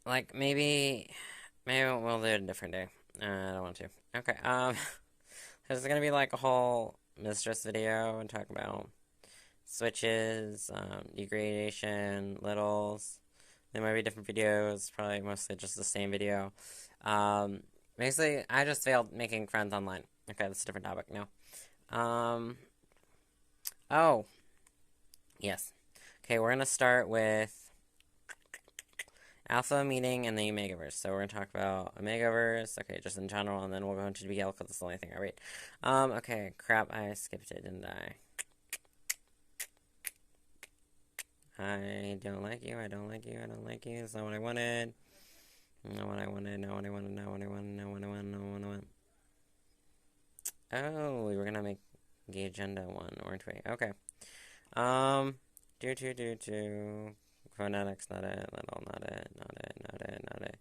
like, maybe we'll do it a different day. I don't want to. Okay, there's gonna be, like, a whole mistress video and talk about switches, degradation, littles. There might be different videos, probably mostly just the same video. Um, Basically, I just failed making friends online. Okay, that's a different topic now. Um, oh, yes. Okay, we're gonna start with Alpha meeting and the Omegaverse. So we're gonna talk about Omegaverse, okay, just in general, and then we'll go into BL because that's the only thing I read. Okay, crap, I skipped it, didn't I? I don't like you, I don't like you, I don't like you. That's not what I wanted. Not what I wanted, not what I wanted, not what I wanted, not what I wanted, not what I wanted. Oh, we were gonna make the agenda one, weren't we? Okay. Um, do. Phonetics, not it. Little, not it. Not it. Not it. Not it.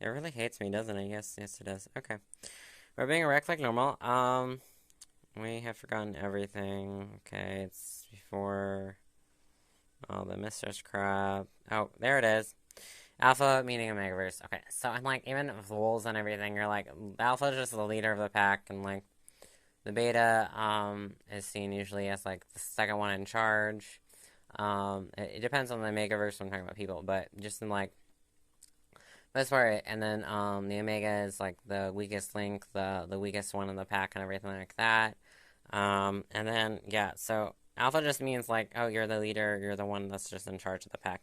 It really hates me, doesn't it? Yes, it does. Okay. We're being erect like normal. We have forgotten everything. Okay, it's before all the mistress crap. Oh, there it is. Alpha meaning Omegaverse. Okay, so I'm like, even with wolves and everything, you're like, Alpha is just the leader of the pack, and like, the beta, is seen usually as like the second one in charge. It depends on the Omegaverse when I'm talking about people, but just in like most part, and then the Omega is like the weakest link, the weakest one in the pack, and everything like that. And then yeah, so Alpha just means like, oh, you're the leader, you're the one that's just in charge of the pack.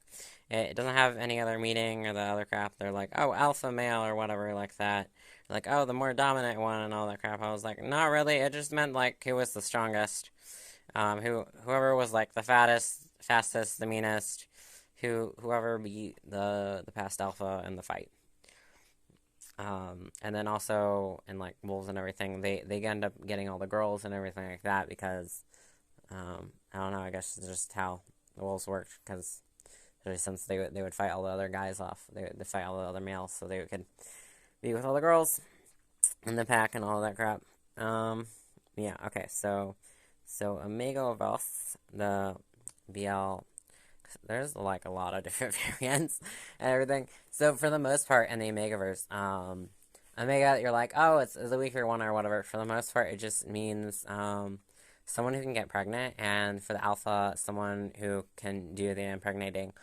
It doesn't have any other meaning or the other crap. They're like, oh, alpha male or whatever like that. Like, oh, the more dominant one and all that crap. I was like, not really. It just meant like who was the strongest. Whoever was like the fattest, fastest, the meanest, whoever beat the past alpha in the fight. And then also in like wolves and everything, they end up getting all the girls and everything like that because I don't know. I guess it's just how the wolves worked because since they would fight all the other guys off, they fight all the other males, so they could be with all the girls in the pack and all that crap. Um, yeah. Okay. So Omegaverse, the BL, there's like a lot of different variants and everything. So for the most part in the Omegaverse, Omega, you're like, oh, it's a weaker one or whatever. For the most part, it just means someone who can get pregnant, and for the Alpha, someone who can do the impregnating.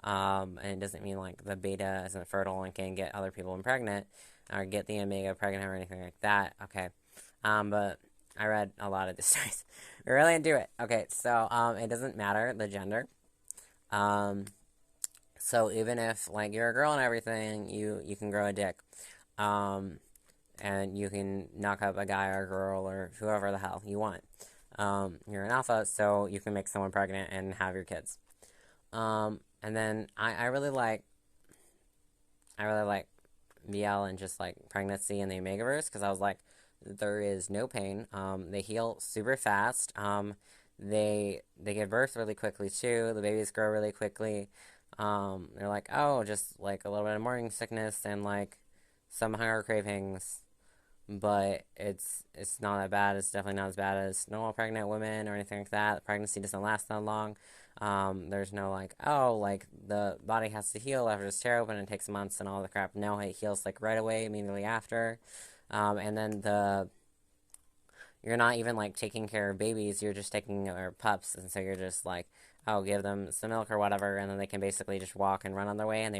And it doesn't mean like the Beta isn't fertile and can get other people pregnant or get the Omega pregnant or anything like that. Okay. But I read a lot of the stories. We really into it. Okay, so it doesn't matter the gender. Um, so even if like you're a girl and everything, you can grow a dick. Um, and you can knock up a guy or a girl or whoever the hell you want. You're an alpha, so you can make someone pregnant and have your kids. And then I really like BL and just like pregnancy in the Omegaverse because I was like, there is no pain. They heal super fast. They give birth really quickly too. The babies grow really quickly. They're like, oh, just like a little bit of morning sickness and like some hunger cravings, but it's not that bad. It's definitely not as bad as normal pregnant women or anything like that. The pregnancy doesn't last that long. There's no like, oh, like the body has to heal after it's tear open and it takes months and all the crap. No, it heals like right away, immediately after. And then you're not even like taking care of babies, you're just taking their pups, and so you're just like, oh, give them some milk or whatever, and then they can basically just walk and run on their way, and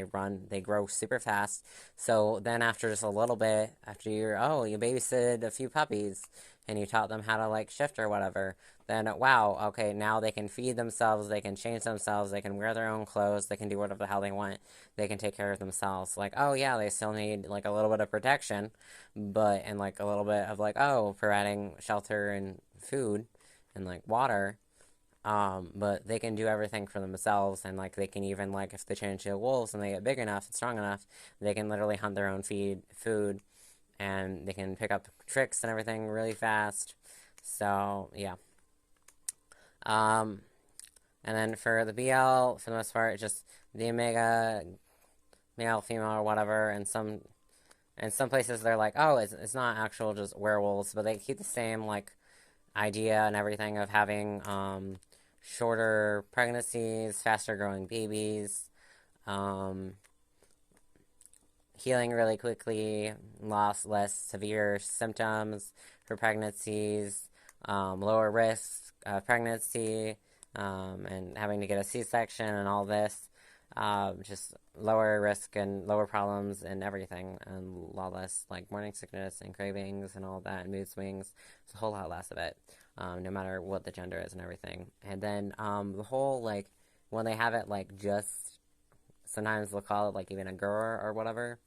they grow super fast. So then after just a little bit, after you babysitted a few puppies, and you taught them how to like shift or whatever, then wow, okay, now they can feed themselves, they can change themselves, they can wear their own clothes, they can do whatever the hell they want, they can take care of themselves. Like, oh yeah, they still need like a little bit of protection, but and like a little bit of like, oh, providing shelter and food and like water. But they can do everything for themselves, and like they can even like if they change to wolves and they get big enough and strong enough, they can literally hunt their own food, and they can pick up tricks and everything really fast. So yeah. Um, and then for the BL, for the most part, it's just the Omega, male, female, or whatever, and some places they're like, oh, it's not actual just werewolves, but they keep the same like idea and everything of having shorter pregnancies, faster growing babies, um, healing really quickly, less severe symptoms for pregnancies, lower risk of pregnancy, and having to get a C-section and all this. Just lower risk and lower problems and everything, and a lot less like morning sickness and cravings and all that, and mood swings. It's a whole lot less of it, no matter what the gender is and everything. And then the whole like when they have it like just sometimes they'll call it like even a girl or whatever.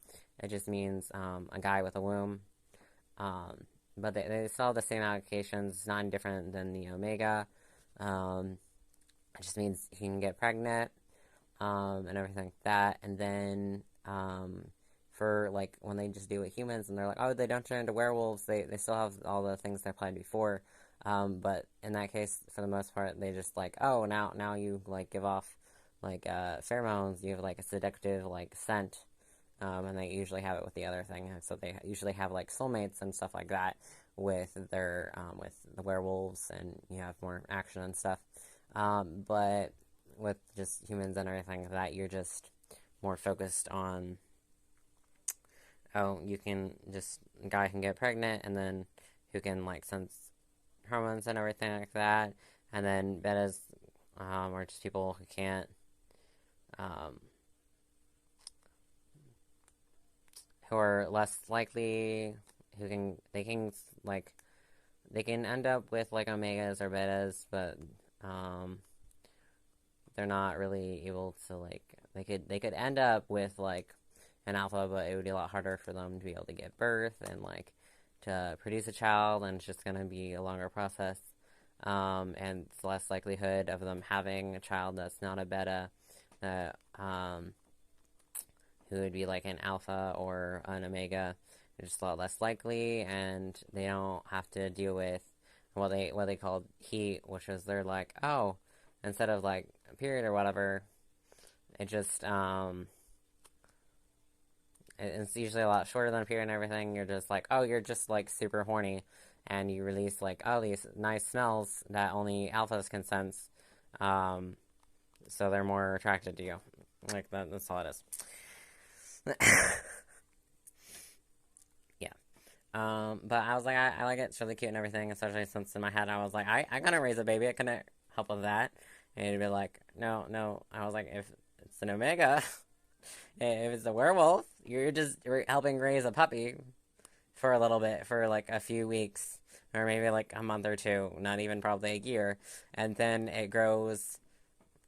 It just means a guy with a womb. But they still have the same applications. It's not any different than the Omega. It just means he can get pregnant. And everything like that. And then for like when they just do it humans and they're like, oh, they don't turn into werewolves, they still have all the things they applied before. But in that case, for the most part, they just like, oh, now you like give off like pheromones, you have like a seductive like scent. And they usually have it with the other thing, and so they usually have like soulmates and stuff like that with their with the werewolves, and you have more action and stuff. But with just humans and everything like that, you're just more focused on, oh, you can just, a guy can get pregnant, and then who can like sense hormones and everything like that, and then betas are just people who can't, who are less likely, they can end up with like omegas or betas, but they're not really able to like, they could end up with like an alpha, but it would be a lot harder for them to be able to give birth and like to produce a child, and it's just going to be a longer process, and it's less likelihood of them having a child that's not a beta, who would be like an alpha or an omega. It's just a lot less likely, and they don't have to deal with what they called heat, which is they're like, oh, instead of like a period or whatever, it just it's usually a lot shorter than a period and everything. You're just like, oh, you're just like super horny, and you release like, oh, these nice smells that only alphas can sense, so they're more attracted to you. Like that's all it is. Yeah. But I was like, I like it. It's really cute and everything, especially since in my head I was like, I gotta raise a baby. I couldn't help with that. And it'd be like, no. I was like, if it's an omega, if it's a werewolf, you're just helping raise a puppy for a little bit, for like a few weeks, or maybe like a month or two, not even probably a year. And then it grows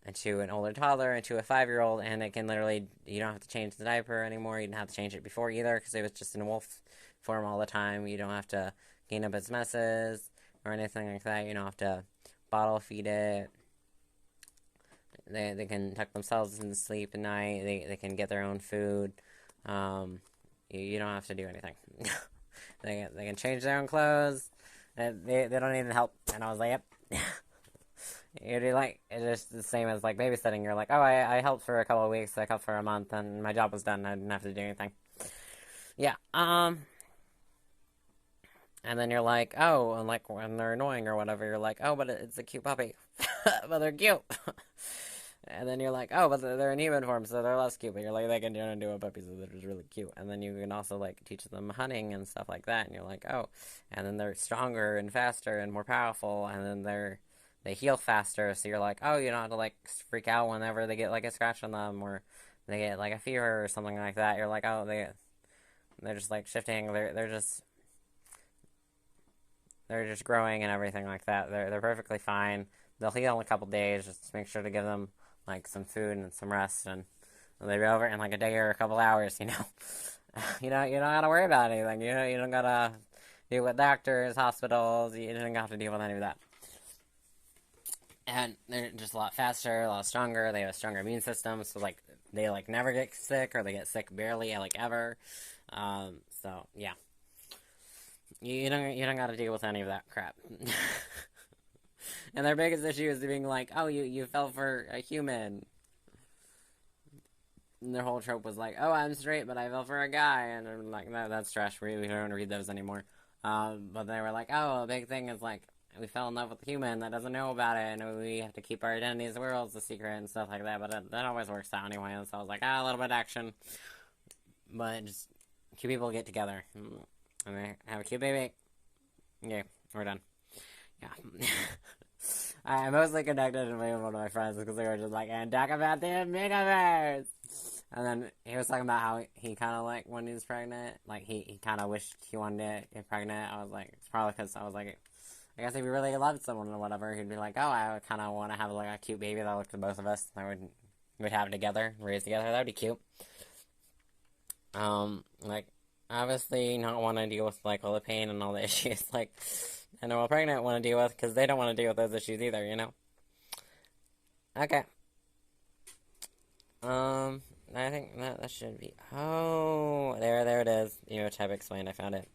into an older toddler, into a 5-year-old, and it can literally, you don't have to change the diaper anymore. You didn't have to change it before either, because it was just in wolf form all the time. You don't have to clean up its messes or anything like that. You don't have to bottle feed it. They can tuck themselves in sleep at night. They can get their own food. You don't have to do anything. They can change their own clothes. They don't need help. And I was like, yep. It'd be like, it's just the same as like babysitting. You're like, oh, I helped for a couple of weeks, I helped for a month, and my job was done. I didn't have to do anything. Yeah. And then you're like, oh, and like when they're annoying or whatever, you're like, oh, but it's a cute puppy. But they're cute. And then you're like, oh, but they're in human form, so they're less cute. But you're like, they can turn into a puppy, so they're just really cute. And then you can also like teach them hunting and stuff like that. And you're like, oh, and then they're stronger and faster and more powerful. And then they heal faster. So you're like, oh, you don't have to like freak out whenever they get like a scratch on them, or they get like a fever or something like that. You're like, oh, they're just like shifting. They're just growing and everything like that. They're perfectly fine. They'll heal in a couple days. Just make sure to give them like some food and some rest, and they'll be over in like a day or a couple hours. You don't gotta worry about anything. You don't gotta deal with doctors, hospitals. You don't have to deal with any of that. And they're just a lot faster, a lot stronger. They have a stronger immune system, so like they like never get sick, or they get sick barely, like ever. So yeah, you don't gotta deal with any of that crap. And their biggest issue is being like, oh, you fell for a human. And their whole trope was like, oh, I'm straight, but I fell for a guy. And I'm like, no, that's trash. We don't read those anymore. But they were like, oh, a big thing is like, we fell in love with a human that doesn't know about it, and we have to keep our identities worlds a secret and stuff like that. But that always works out anyway. And so I was like, a little bit of action. but just cute people get together and they have a cute baby. Okay, we're done. Yeah. I mostly connected with one of my friends because they were just like, and talk about the Omegaverse. And then he was talking about how he kind of like when he was pregnant, like he kind of wished he wanted to get pregnant. I was like, it's probably because I was like, I guess if he really loved someone or whatever, he'd be like, oh, I kind of want to have like a cute baby that looked at both of us. That we'd have together, raise together. That'd be cute. Like obviously not want to deal with like all the pain and all the issues like I know pregnant want to deal with because they don't want to deal with those issues either, you know. Okay. I think that should be. Oh, there it is. Type explained. I found it.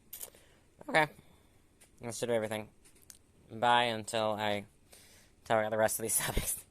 Okay. That should be everything. Bye until I talk about the rest of these topics.